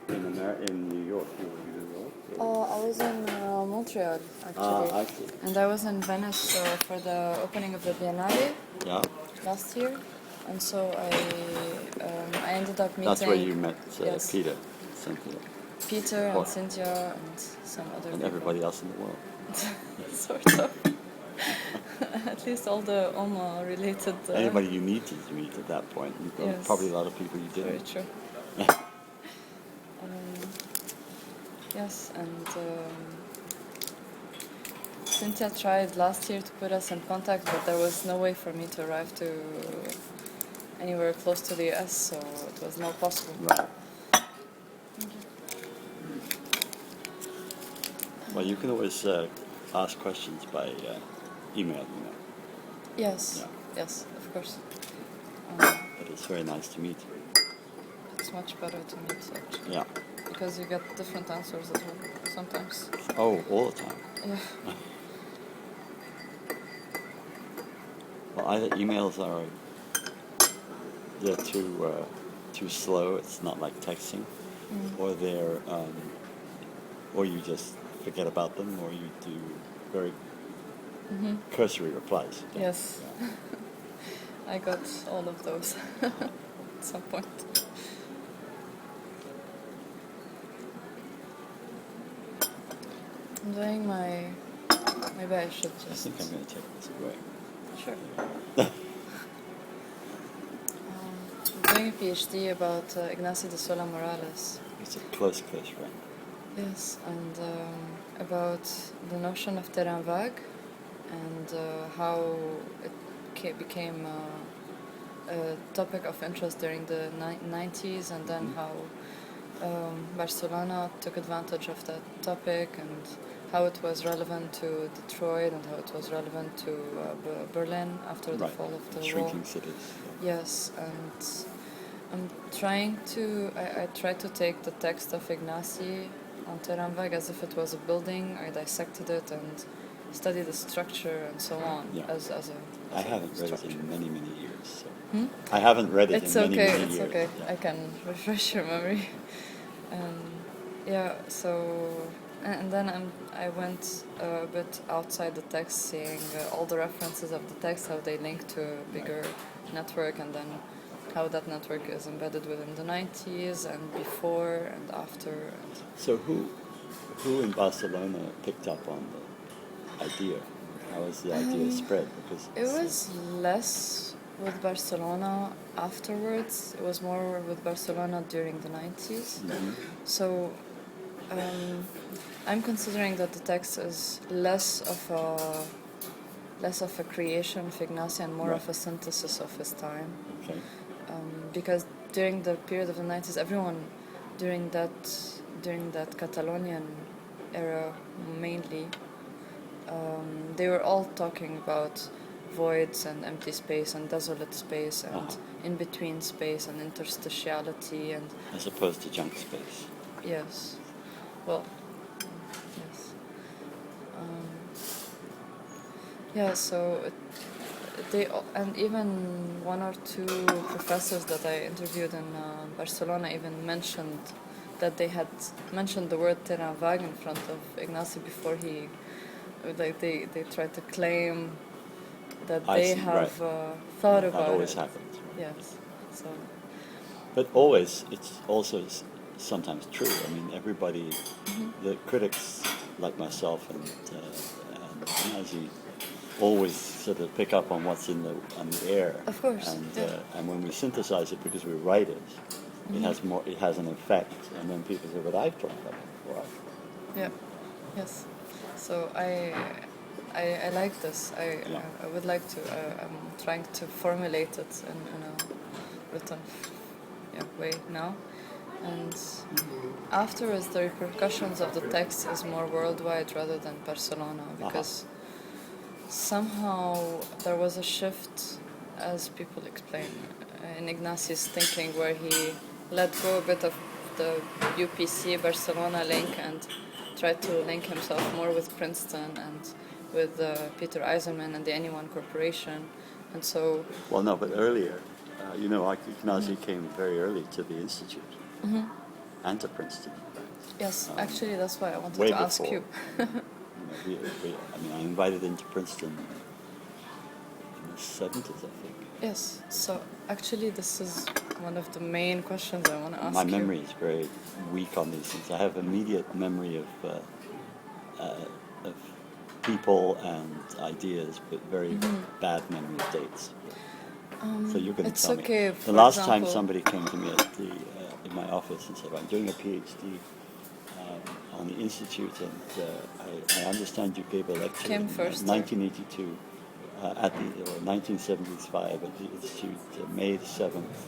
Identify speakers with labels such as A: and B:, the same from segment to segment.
A: In New York, you were in New York?
B: I was in Montreal, actually.
A: I see.
B: And I was in Venice for the opening of the Biennale
A: Yeah,
B: last year. And so I ended up meeting...
A: that's where you met
B: yes,
A: Peter, Cynthia,
B: Peter
A: Or-
B: and Cynthia and some other
A: and
B: people.
A: everybody else in the world.
B: Sort of. At least all the Oma-related...
A: Anybody you needed to meet at that point.
B: Yes.
A: Probably a lot of people you
B: Very
A: didn't.
B: true. Yes, and Cynthia tried last year to put us in contact, but there was no way for me to arrive to anywhere close to the US, so it was not possible.
A: Right. Well, you can always ask questions by email,
B: Yes,
A: Yeah.
B: yes, of course.
A: But it's very nice to meet you.
B: It's much better to meet such,
A: Yeah.
B: because you get different answers as well, sometimes.
A: Oh, all the time.
B: Yeah.
A: Well, either emails they're too slow. It's not like texting, or or you just forget about them, or you do very cursory replies.
B: Yes.
A: Yeah.
B: I got all of those at some point. I'm doing my... Maybe I should
A: I
B: just...
A: think I'm going to take this away.
B: Sure. I'm doing a PhD about Ignacio de Sola Morales.
A: It's a close friend.
B: Yes, and about the notion of terrain vague and how it became a topic of interest during the 90s, and then how Barcelona took advantage of that topic, and how it was relevant to Detroit and how it was relevant to Berlin after the fall of the wall.
A: Shrinking cities.
B: Yes, and I'm trying to... I try to take the text of Ignacy on terrain vague as if it was a building. I dissected it and studied the structure and so on.
A: Yeah.
B: as a
A: I haven't read it
B: structure.
A: in many years. So.
B: Hmm?
A: I haven't read it
B: It's
A: in
B: okay,
A: many
B: it's
A: years.
B: okay.
A: Yeah.
B: I can refresh your memory. Yeah, so... And then I went a bit outside the text, seeing all the references of the text, how they link to a bigger network, and then how that network is embedded within the 90s and before and after. And
A: So who in Barcelona picked up on the idea? How was the idea spread? Because
B: it was less with Barcelona afterwards. It was more with Barcelona during the 90s. So I'm considering that the text is less of a creation of Ignacy and more of a synthesis of his time.
A: Okay.
B: Because during the period of the 90s, everyone during that Catalonian era mainly, they were all talking about voids and empty space and desolate space and in-between space and interstitiality and...
A: As opposed to junk space.
B: Yes. Well, yes. Yeah, so and even one or two professors that I interviewed in Barcelona even mentioned that they had mentioned the word terrain vague in front of Ignacy before he... Like they tried to claim that they have thought about it.
A: That always happens. Right?
B: Yes. So.
A: But always, it's also sometimes true. I mean, everybody, the critics like myself and Ignacy always sort of pick up on what's on the air.
B: Of course.
A: And when we synthesize it because we're writers, it has an effect. And then people say, "But I've talked about it before."
B: Yeah. Yes. So I like this. I would like to. I'm trying to formulate it in a written way now. And afterwards, the repercussions of the text is more worldwide rather than Barcelona, because somehow there was a shift, as people explain, in Ignacy's thinking, where he let go a bit of the UPC Barcelona link and tried to link himself more with Princeton and with Peter Eisenman and the Anyone Corporation, and so...
A: Well, no, but earlier, Ignacy came very early to the Institute. and to Princeton.
B: Yes, actually, that's why I wanted
A: way
B: to ask
A: before.
B: you.
A: I mean, I invited into Princeton in the 70s, I think.
B: Yes, so actually, this is one of the main questions I want to ask
A: My
B: you.
A: memory is very weak on these things. I have immediate memory of people and ideas, but very bad memory of dates. So you're going to
B: It's
A: tell
B: okay,
A: me.
B: for
A: The last time
B: example-
A: somebody came to me at the in my office and said, "I'm doing a PhD on the institute, and I understand you gave a lecture
B: Kim
A: in
B: Förster.
A: 1982 at the or 1975 at the institute, May the 7th."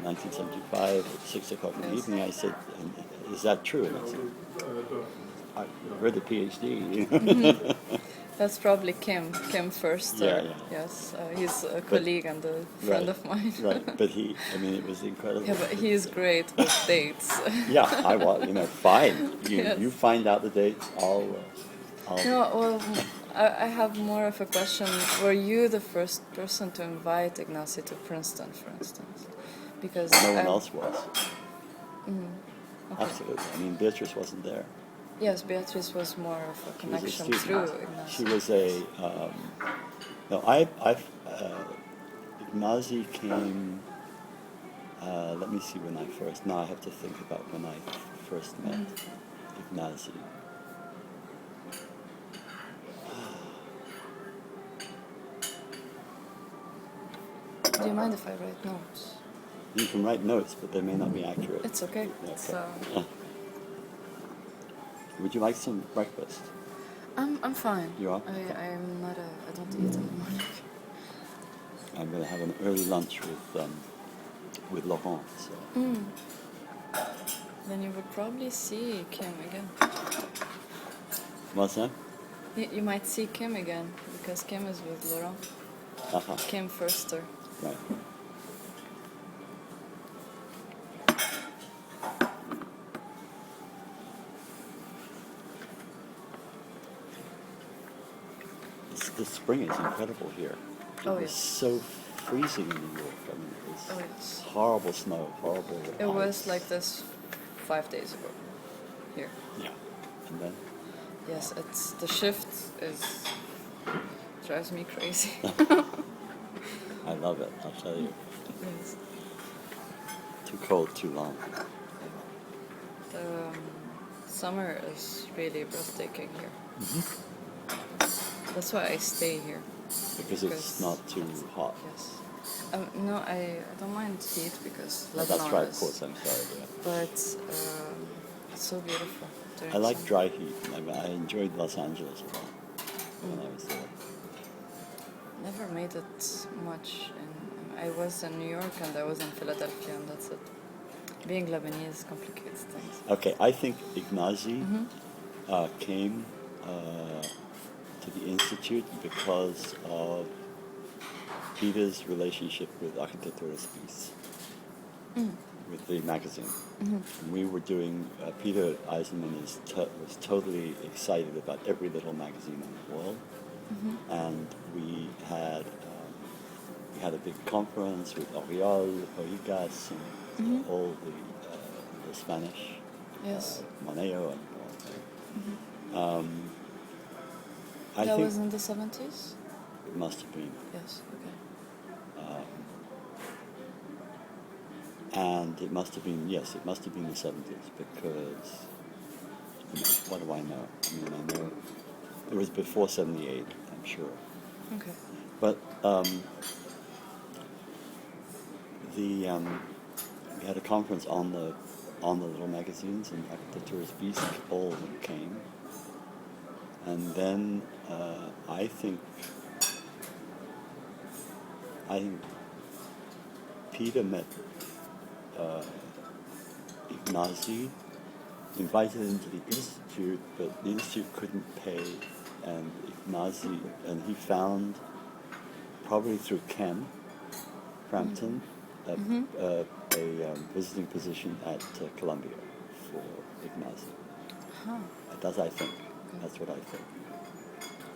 A: 1975 at 6 o'clock in the
B: Yes.
A: evening. I said, "Is that true?" And I said, "I read the PhD."
B: That's probably Kim Förster.
A: Yeah, yeah.
B: Yes, he's a colleague and a friend of mine.
A: Right, but it was incredible.
B: Yeah, but he's great with dates.
A: Yeah, I was, fine.
B: Yes.
A: You find out the dates. I'll
B: No, well, I have more of a question. Were you the first person to invite Ignacy to Princeton, for instance? Because
A: no one
B: I-
A: else was.
B: Okay.
A: Absolutely. I mean, Beatrice wasn't there.
B: Yes, Beatrice was more of a
A: She was a
B: connection
A: student.
B: through Ignacy.
A: She was no, Ignacy came, let me see when I first, now I have to think about when I first met Ignacy.
B: Do you mind if I write notes?
A: You can write notes, but they may not be accurate.
B: It's okay.
A: Yeah,
B: It's,
A: Would you like some breakfast?
B: I'm fine.
A: You are?
B: I'm not I don't eat in the morning.
A: I'm going to have an early lunch with Laurent. So.
B: Then you would probably see Kim again.
A: What's that?
B: You might see Kim again because Kim is with Laurent.
A: Uh-huh.
B: Kim Förster.
A: Right. The spring is incredible here. It
B: Oh,
A: was
B: yes.
A: so freezing in New York. I mean, it was
B: Oh, yes.
A: horrible snow, horrible
B: It was
A: ice.
B: like this 5 days ago here.
A: Yeah. And then?
B: Yes, it's the shift drives me crazy.
A: I love it, I'll tell you.
B: Yes.
A: Too cold, too long.
B: The summer is really breathtaking here. That's why I stay here.
A: Because it's not too hot.
B: Yes. No, I don't mind heat because
A: Oh, that's
B: Lebanon
A: right, of
B: is-
A: course, I'm sorry. Yeah.
B: But it's so beautiful. during
A: I like
B: summer.
A: dry heat. I enjoyed Los Angeles a lot when I was there.
B: Never made it much. I was in New York and I was in Philadelphia, and that's it. Being Lebanese complicates things.
A: Okay, I think Ignacy came to the Institute because of Peter's relationship with Arquitectura Suisse, with the magazine. And we were doing, Peter Eisenman was totally excited about every little magazine in the world. And we had a big conference with Oriol, Origas, and all the Spanish,
B: Yes.
A: Moneo, and all that. I
B: That
A: think
B: was in the 70s?
A: it must have been.
B: Yes, okay.
A: And it must have been, yes, it must have been the 70s because, what do I know? I mean, I know it was before 78, I'm sure.
B: Okay.
A: But we had a conference on the little magazines, and Arquitectura Suisse, all of them came. And then I think Peter met Ignacy, invited him to the institute, but the institute couldn't pay, and Ignacy, and he found, probably through Ken Frampton, a visiting position at Columbia for Ignacy.
B: Huh.
A: That's, I think. That's what I think.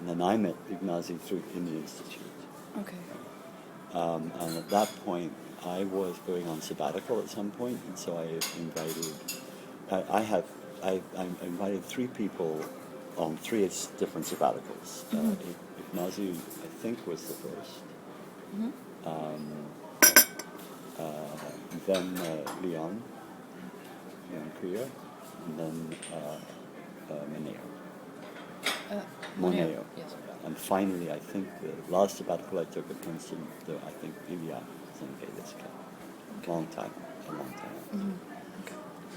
A: And then I met Ignacy in the institute.
B: Okay.
A: And at that point, I was going on sabbatical at some point, and so I invited. I invited 3 people on 3 different sabbaticals. Ignazi, I think, was the first. Then Leon Kriya, and then Moneo.
B: Yes.
A: And finally, I think the last sabbatical I took at Princeton, I think Ilya Zengeliska. A long time.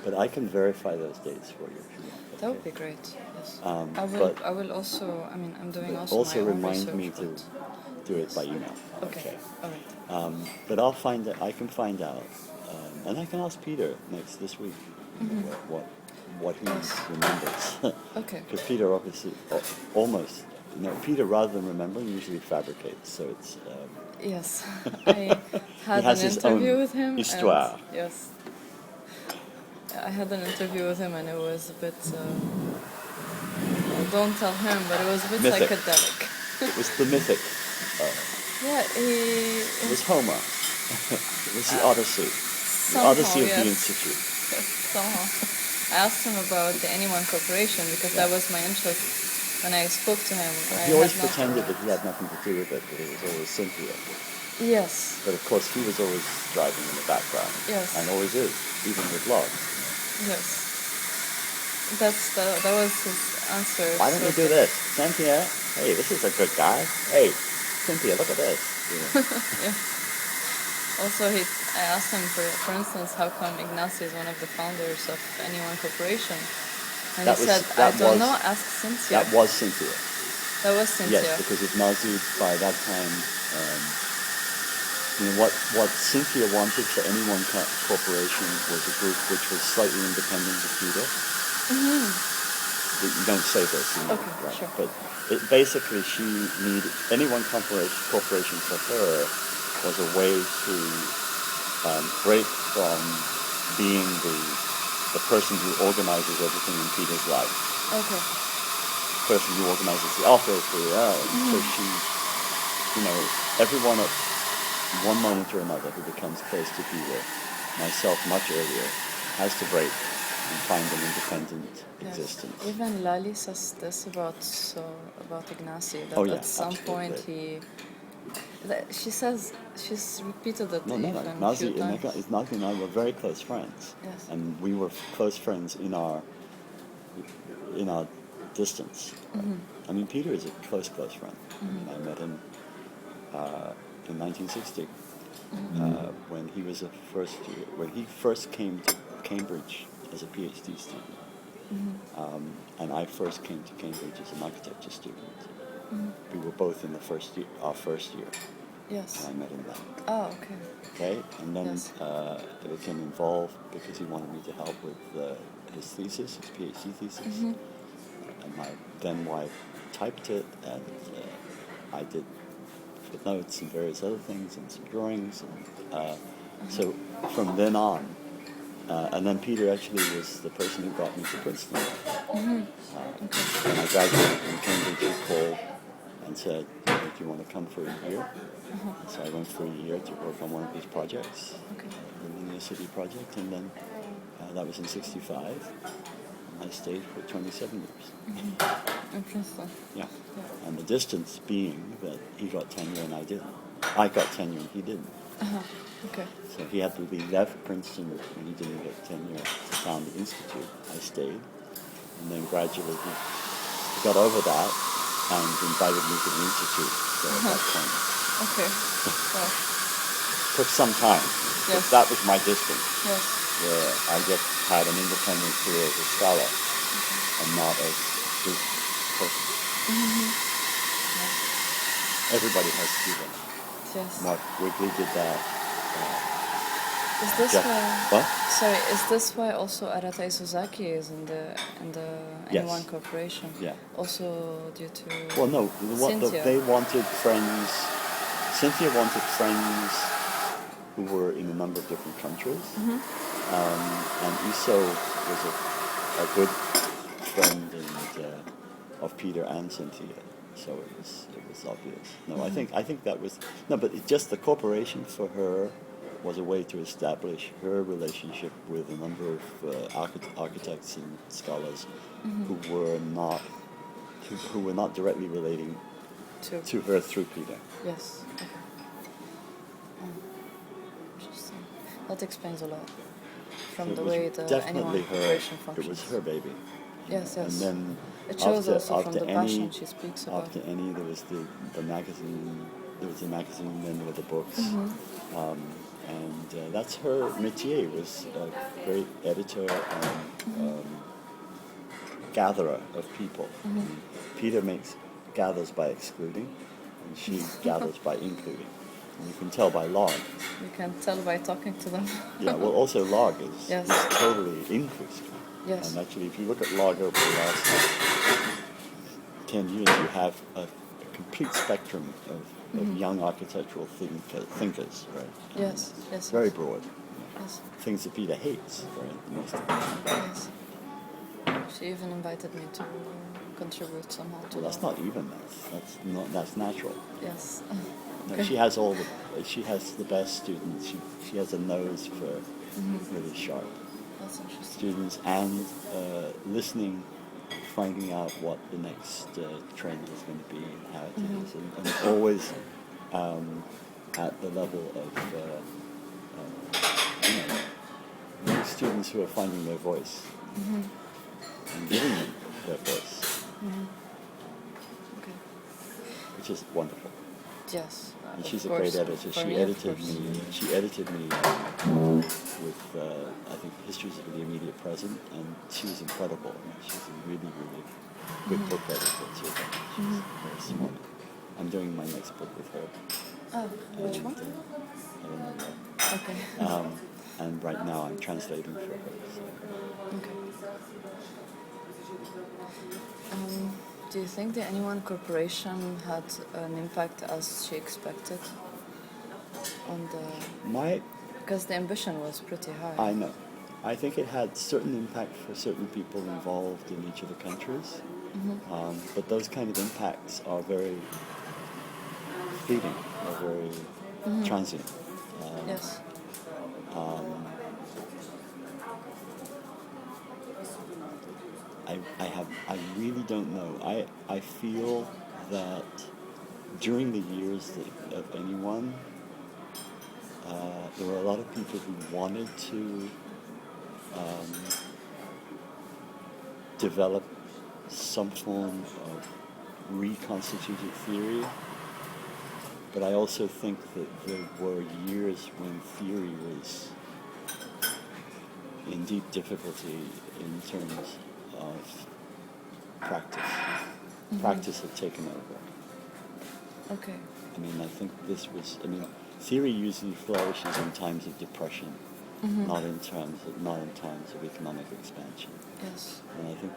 A: But I can verify those dates for you if you want.
B: That would be great. Yes.
A: But
B: I will also. I mean, I'm doing also
A: also
B: my own
A: remind
B: research,
A: me to
B: but-
A: do it by email.
B: Okay. All right.
A: But I'll find it. I can find out, and I can ask Peter this week what he remembers.
B: Okay.
A: Because Peter obviously almost. Peter, rather than remembering, usually fabricates. So it's.
B: Yes, I had
A: has
B: an
A: his
B: interview
A: own
B: with him.
A: histoire.
B: And yes, I had an interview with him, and it was a bit. Don't tell him, but it was a bit
A: Mythic.
B: psychedelic.
A: It was the mythic.
B: Yeah,
A: It was Homer. It was the Odyssey. The
B: somehow,
A: Odyssey of the
B: yes.
A: Institute.
B: Somehow, I asked him about the Anyone Corporation because that was my interest. When I spoke to him,
A: He always pretended that he had nothing to do with it, that it was always Cynthia.
B: Yes.
A: But of course, he was always driving in the background.
B: Yes.
A: And always is, even with logs.
B: Yes. That was his answer.
A: Why don't you do this? Cynthia, hey, this is a good guy. Hey, Cynthia, look at this.
B: Yeah. Also, I asked him, for instance, how come Ignacy is one of the founders of Anyone Corporation? And he said, I don't know, ask Cynthia.
A: That was Cynthia.
B: That was Cynthia.
A: Yes, because Ignacy, by that time, what Cynthia wanted for Anyone Corporation was a group which was slightly independent of Peter. You don't say this,
B: Okay,
A: right?
B: sure.
A: But basically, she needed Anyone Corporation for her was a way to break from being the person who organizes everything in Peter's life.
B: Okay.
A: The person who organizes the office. So she, everyone at one moment or another who becomes close to Peter, myself much earlier, has to break and find an independent existence.
B: Even Lali says this about Ignacy, that at some point she's repeated it even a few times.
A: Ignacy and I were very close friends.
B: Yes.
A: And we were close friends in our distance. I mean, Peter is a close friend. I met him in 1960 when he was when he first came to Cambridge as a PhD student. And I first came to Cambridge as an architecture student. We were both in our first year.
B: Yes.
A: And I met him then.
B: Oh, okay.
A: Okay, and then
B: Yes.
A: I became involved because he wanted me to help with his thesis, his PhD thesis. And my then wife typed it, and I did footnotes and various other things and some drawings. And so from then on, and then Peter actually was the person who got me to Princeton. When I graduated from Cambridge, he called and said, do you want to come for a year? So I went for a year to work on one of these projects, the Linear City project, and then that was in 1965. And I stayed for 27 years.
B: In Princeton.
A: Yeah. And the distance being that he got tenure and I didn't. I got tenure and he didn't.
B: Okay.
A: So he had to be left Princeton when he didn't get tenure to found the Institute. I stayed. And then gradually he got over that and invited me to the Institute. So at that point.
B: Okay. Wow.
A: Took some time.
B: Yes.
A: But that was my distance.
B: Yes.
A: Where I just had an independent career as a scholar and not as his person. Everybody has to do that.
B: Yes.
A: Mark Wrigley did that.
B: Is this why?
A: What?
B: Sorry, is this why also Arata Isozaki is in the
A: Yes.
B: Anyone Corporation?
A: Yeah.
B: Also due to
A: Well, no.
B: Cynthia.
A: They wanted friends. Cynthia wanted friends who were in a number of different countries. And Iso was a good friend of Peter and Cynthia. So it was obvious. No, I think that was but just the corporation for her was a way to establish her relationship with a number of architects and scholars who were not directly relating to her through Peter.
B: Yes. Okay. Interesting. That explains a lot from
A: So
B: the
A: it was
B: way the
A: definitely
B: Anyone
A: her.
B: Corporation
A: It
B: functions.
A: was her baby.
B: Yes, yes.
A: And then
B: It shows also from the
A: Annie,
B: passion she speaks about.
A: After Annie, there was the magazine. There was a magazine, then there were the books. And that's her métier, was a great editor and gatherer of people. Peter gathers by excluding, and she gathers by including. And you can tell by log.
B: You can tell by talking to them.
A: Yeah, well, also log is
B: Yes.
A: totally inclusive.
B: Yes.
A: And actually, if you look at log over the last 10 years, you have a complete spectrum of young architectural thinkers, right?
B: Yes, yes.
A: It's very broad.
B: Yes.
A: Things that Peter hates, right? Most of the time.
B: Yes. She even invited me to contribute somehow to
A: Well, that's not even. That's natural.
B: Yes.
A: No,
B: Okay.
A: she has the best students. She has a nose for really sharp
B: That's interesting.
A: students, and listening, finding out what the next trend is going to be, how it is, and always at the level of young students who are finding their voice and giving them their voice,
B: Okay.
A: which is wonderful.
B: Yes.
A: And
B: of
A: she's a
B: course.
A: great editor.
B: For
A: She
B: me, of
A: edited
B: course.
A: me. She edited me with I think Histories of the Immediate Present, and she was incredible. I mean, she's a really, really good book editor too. She's very smart. I'm doing my next book with her.
B: Oh, which
A: And,
B: one?
A: I don't know yet.
B: Okay.
A: And right now I'm translating for her. So.
B: Okay. Do you think the Anyone Corporation had an impact as she expected on the? Because the ambition was pretty high.
A: I know. I think it had certain impact for certain people involved in each of the countries, but those kind of impacts are very fleeting, or very transient.
B: Yes.
A: I really don't know. I feel that during the years of Anyone, there were a lot of people who wanted to develop some form of reconstituted theory, but I also think that there were years when theory was in deep difficulty in terms of practice. Practice had taken over.
B: Okay.
A: I mean, I think theory usually flourishes in times of depression, not in times of economic expansion.
B: Yes.
A: And I think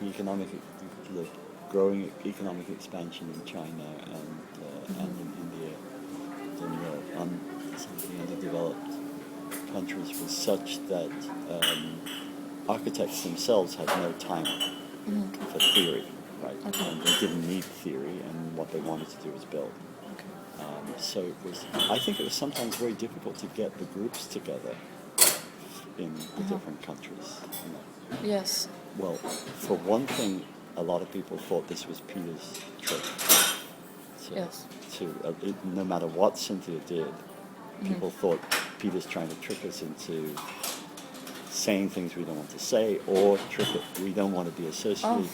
A: the growing economic expansion in China and in India, and some of the underdeveloped countries was such that architects themselves had no time for theory, right?
B: Okay.
A: And they didn't need theory, and what they wanted to do was build.
B: Okay.
A: So I think it was sometimes very difficult to get the groups together in the different countries. You know.
B: Yes.
A: Well, for one thing, a lot of people thought this was Peter's trick. So,
B: Yes.
A: No matter what Cynthia did, people thought Peter's trying to trick us into saying things we don't want to say, or we don't want to be associated.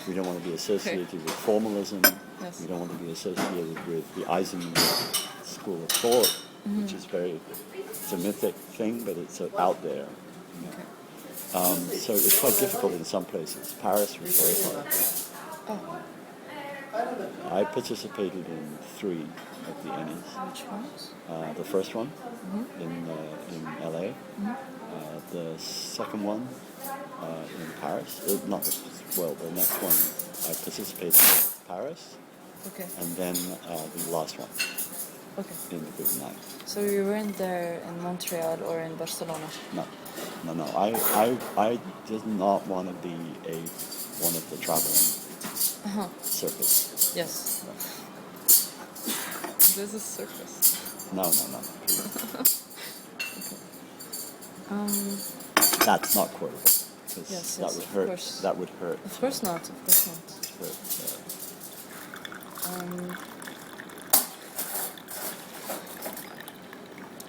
A: We don't want to be associated with formalism.
B: Yes.
A: We don't want to be associated with the Eisenhower school of thought, which is it's a mythic thing, but it's out there. You know.
B: Okay.
A: So it's quite difficult in some places. Paris was very hard.
B: Oh,
A: I participated in 3 of the Ennies.
B: which ones?
A: The first one in LA. The second one in Paris. The next one I participated in Paris,
B: Okay.
A: and then the last one
B: Okay.
A: in the Group 9.
B: So you weren't there in Montreal or in Barcelona?
A: No. I did not want to be one of the traveling circus.
B: Yes.
A: No.
B: This is circus.
A: No.
B: Um,
A: That's not quotable because
B: yes,
A: that
B: yes,
A: would
B: of
A: hurt.
B: course.
A: That would hurt.
B: Of course not. Of course not.
A: Hurt,
B: Um,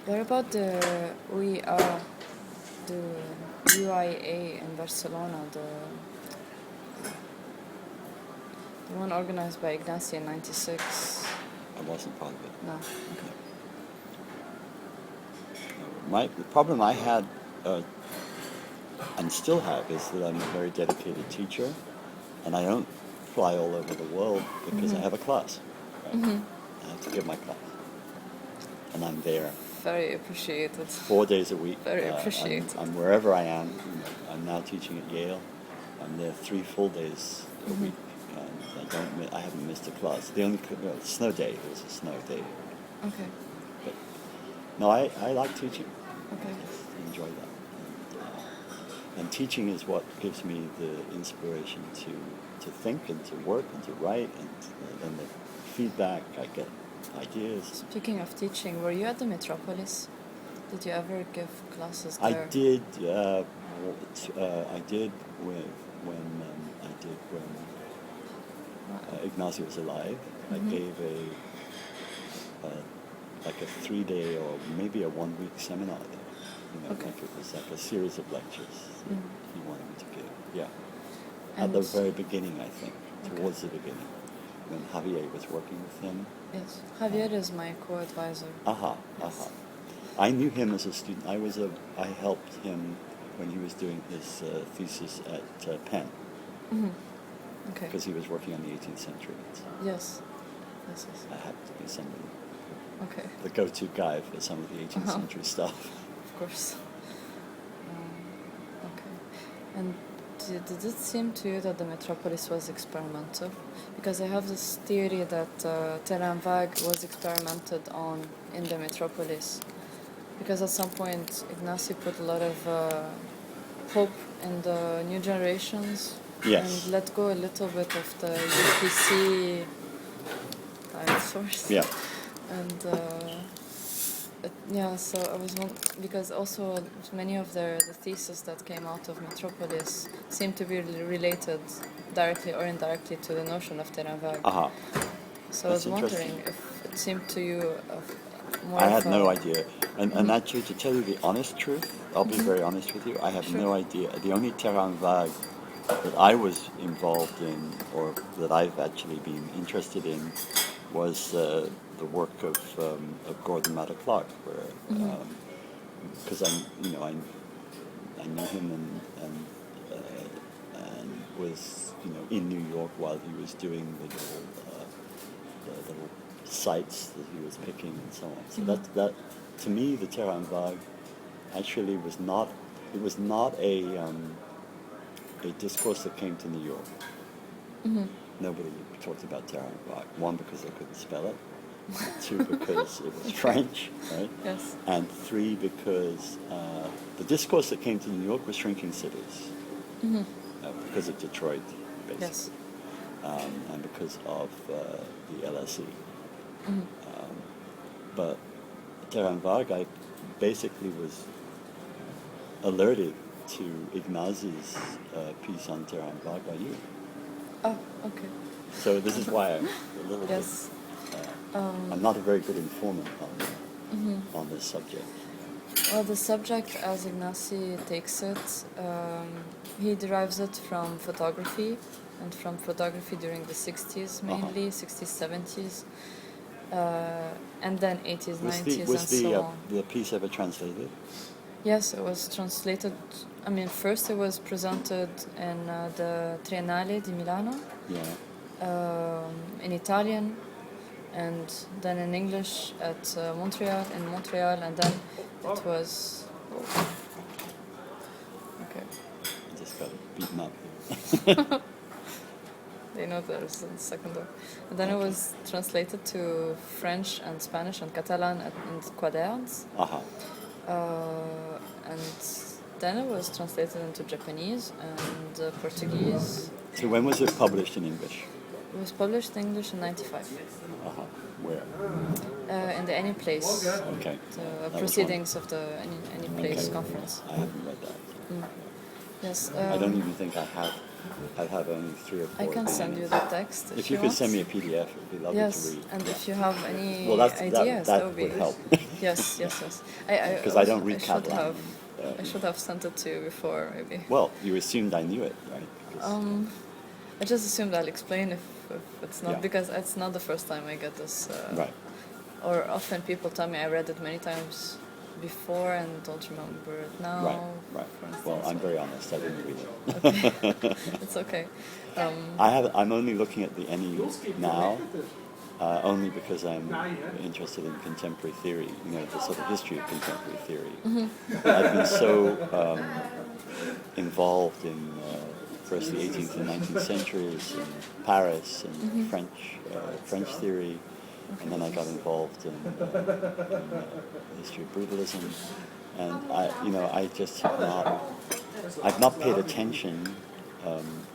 B: what about the the UIA in Barcelona, the one organized by Ignacy in '96?
A: I wasn't part of it.
B: No. Okay.
A: The problem I had, and still have, is that I'm a very dedicated teacher, and I don't fly all over the world because I have a class. Right? I have to give my class, and I'm there
B: Very appreciated.
A: 4 days a week.
B: Very appreciated.
A: I'm wherever I am. I'm now teaching at Yale. I'm there 3 full days a week, and I haven't missed a class. The only snow day was a snow day,
B: Okay.
A: but no, I like teaching.
B: Okay.
A: I enjoy that. And teaching is what gives me the inspiration to think and to work and to write, and the feedback I get, ideas.
B: Speaking of teaching, were you at the Metropolis? Did you ever give classes
A: I
B: there?
A: did. I did when Ignacy was alive. I gave like a 3-day or maybe a 1-week seminar there.
B: Okay.
A: Like it was like a series of lectures that he wanted me to give. Yeah. At
B: And
A: the very beginning, I think,
B: Okay.
A: towards the beginning, when Javier was working with him.
B: yes, Javier is my co-advisor.
A: Aha,
B: Yes.
A: aha. I knew him as a student. I helped him when he was doing his thesis at Penn,
B: Okay.
A: because he was working on the 18th century.
B: Yes. Yes. Yes.
A: I happened to be somebody,
B: Okay.
A: the go-to guy for some of the 18th century stuff.
B: Of course. Okay. And did it seem to you that the Metropolis was experimental? Because I have this theory that Terrain Vague was experimented on in the Metropolis. Because at some point, Ignacy put a lot of hope in the new generations.
A: Yes.
B: And let go a little bit of the UPC dinosaurs.
A: Yeah.
B: And so I was because also many of the theses that came out of Metropolis seem to be related directly or indirectly to the notion of Terrain Vague.
A: Aha.
B: So I was
A: That's
B: wondering
A: interesting.
B: if it seemed to you more
A: I
B: of
A: had no
B: a-
A: idea. And actually, to tell you the honest truth, I'll be very honest with you, I have
B: Sure.
A: no idea. The only Terrain Vague that I was involved in, or that I've actually been interested in, was the work of Gordon Matta Clark, where because I knew him and was in New York while he was doing the little sites that he was picking and so on. So that to me, the Terrain Vague actually was not a discourse that came to New York. Nobody talked about Terrain Vague. 1, because they couldn't spell it. 2, because it was French, right?
B: Yes.
A: And 3, because the discourse that came to New York was shrinking cities. Because of Detroit, basically.
B: Yes.
A: And because of the LSE. But Terrain Vague, I basically was alerted to Ignacy's piece on Terrain Vague by you.
B: Oh, okay.
A: So this is why I'm a little
B: Yes.
A: bit... I'm not a very good informant on this subject.
B: Well, the subject, as Ignacy takes it, he derives it from photography, and from photography during the 60s mainly, 60s, 70s, and then 80s, 90s, and so on.
A: The piece ever translated?
B: Yes, it was translated. I mean, first it was presented in the Triennale di Milano, in Italian, and then in English at Montreal, and then it was... Okay.
A: I just got beaten up.
B: They know there's a second door. And then it was translated to French and Spanish and Catalan and Quaderns. And then it was translated into Japanese and Portuguese.
A: So when was it published in English?
B: It was published in English in '95
A: Uh-huh. Where?
B: in the Any Place,
A: Okay.
B: the
A: was
B: proceedings of the Any Place
A: Okay.
B: conference.
A: I haven't read that.
B: Yes.
A: I don't even think I have. I have only 3 or 4.
B: I can send you the text
A: If you could
B: want.
A: send me a PDF, it would be lovely
B: Yes,
A: to read.
B: and if you have any
A: Well,
B: ideas,
A: that
B: would be
A: would help.
B: Yes, yes, yes.
A: Because I don't read
B: I should
A: Catalan.
B: have. I should have sent it to you before, maybe.
A: Well, you assumed I knew it, right? Because,
B: I just assumed I'll explain if it's not,
A: Yeah.
B: because it's not the first time I get this.
A: right.
B: Or often people tell me I read it many times before and don't remember it now.
A: Right.
B: for instance.
A: Well, I'm very honest. I didn't read it.
B: Okay. It's okay.
A: I'm only looking at the Any now, only because I'm interested in contemporary theory. You know, the sort of history of contemporary theory. I've been so involved in first the 18th and 19th centuries in Paris and French theory. And then I got involved in the history of brutalism, and I just I've not paid attention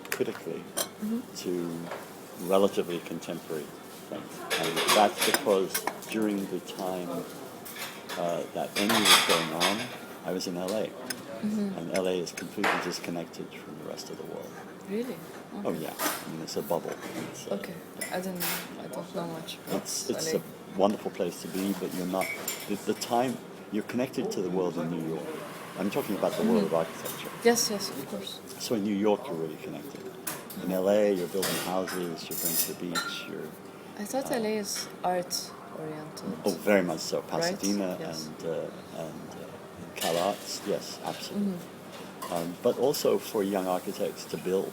A: critically to relatively contemporary things, and that's because during the time that Any was going on, I was in LA, and LA is completely disconnected from the rest of the world.
B: Really?
A: Oh yeah, I mean it's a bubble. It's,
B: Okay. I don't know much.
A: It's a wonderful place to be, but you're not. The time you're connected to the world in New York. I'm talking about the world of architecture.
B: Yes, of course.
A: So in New York, you're really connected. In LA, you're building houses. You're going to the beach.
B: I thought LA is art oriented.
A: Oh, very much so. Pasadena
B: Yes.
A: and Cal Arts. Yes, absolutely. But also for young architects to build.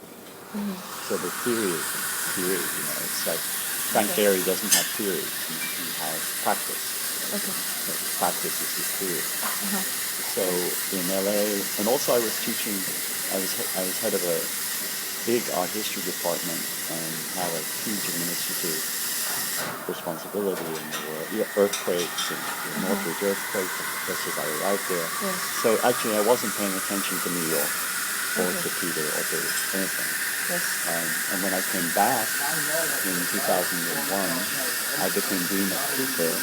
A: So the theory, it's like Frank Gehry doesn't have theory; he has practice.
B: Okay.
A: So practice is his theory. So in LA, and also I was teaching. I was head of a big art history department and had a huge administrative responsibility in the earthquakes and the Northridge earthquake, just as I arrived there.
B: Yes.
A: So actually, I wasn't paying attention to New York or
B: Okay.
A: to Peter or to anything.
B: Yes.
A: And when I came back in 2001, I became dean of Cooper,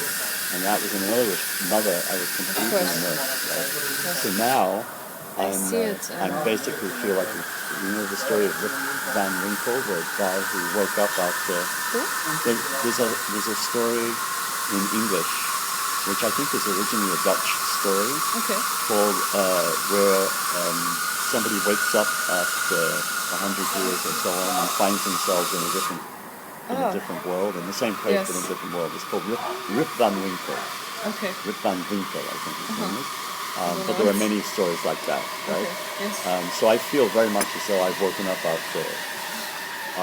A: and that was another. I was completely
B: course.
A: immersed. Right?
B: Yes.
A: So now
B: I see it.
A: I'm basically feel like the story of Rip Van Winkle, the guy who woke up after. There's a story in English, which I think is originally a Dutch story,
B: Okay.
A: called where somebody wakes up after 100 years or so on and finds themselves in a different world, in the same place
B: Yes.
A: but in a different world. It's called Rip Van Winkle.
B: Okay.
A: Rip Van Winkle, I think his name is.
B: don't
A: But
B: know
A: there are
B: it.
A: many stories like that, right?
B: Okay. Yes.
A: So I feel very much as though I've woken up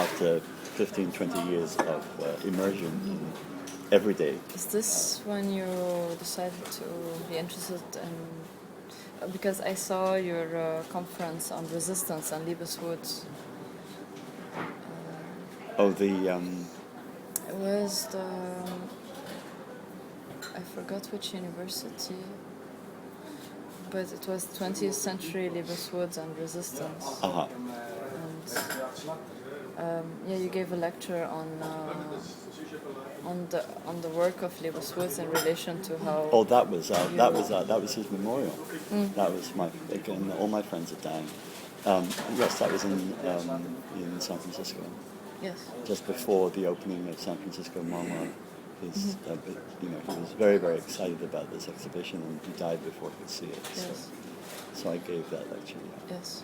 A: after 15, 20 years of immersion in every day.
B: Is this when you decided to be interested in? Because I saw your conference on resistance and Liebeswood.
A: Oh,
B: It was the. I forgot which university, but it was 20th century Liebeswood and resistance.
A: uh-huh.
B: And you gave a lecture on the work of Liebeswood in relation to how.
A: Oh, that was his memorial. That was again, all my friends are dying. Yes, that was in San Francisco,
B: Yes.
A: just before the opening of San Francisco MoMA. He was very, very excited about this exhibition, and he died before he could see it.
B: Yes.
A: So I gave that lecture. Yeah.
B: Yes.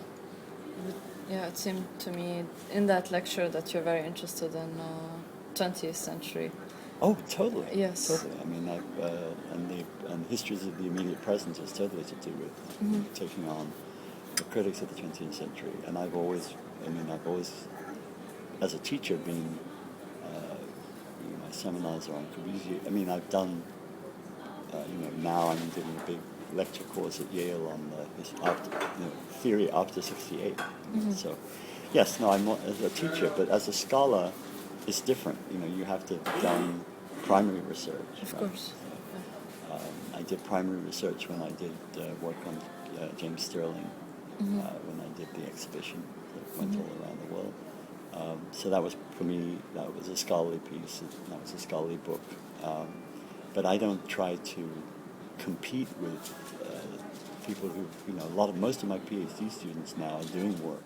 B: Yeah, it seemed to me in that lecture that you're very interested in 20th century.
A: Oh, totally.
B: Yes.
A: Totally. I mean, and histories of the immediate present is totally to do with taking on the critics of the 20th century. And I've always, as a teacher, been, my seminars are on Corbusier. I mean, I've done, now I'm doing a big lecture course at Yale on theory after 68. So, yes, no, I'm not as a teacher, but as a scholar, it's different. You have to have done primary research.
B: Of
A: right?
B: course.
A: I did primary research when I did work on James Sterling, when I did the exhibition that went all around the world. So that was, for me, that was a scholarly piece, and that was a scholarly book. But I don't try to compete with people who, most of my PhD students now are doing work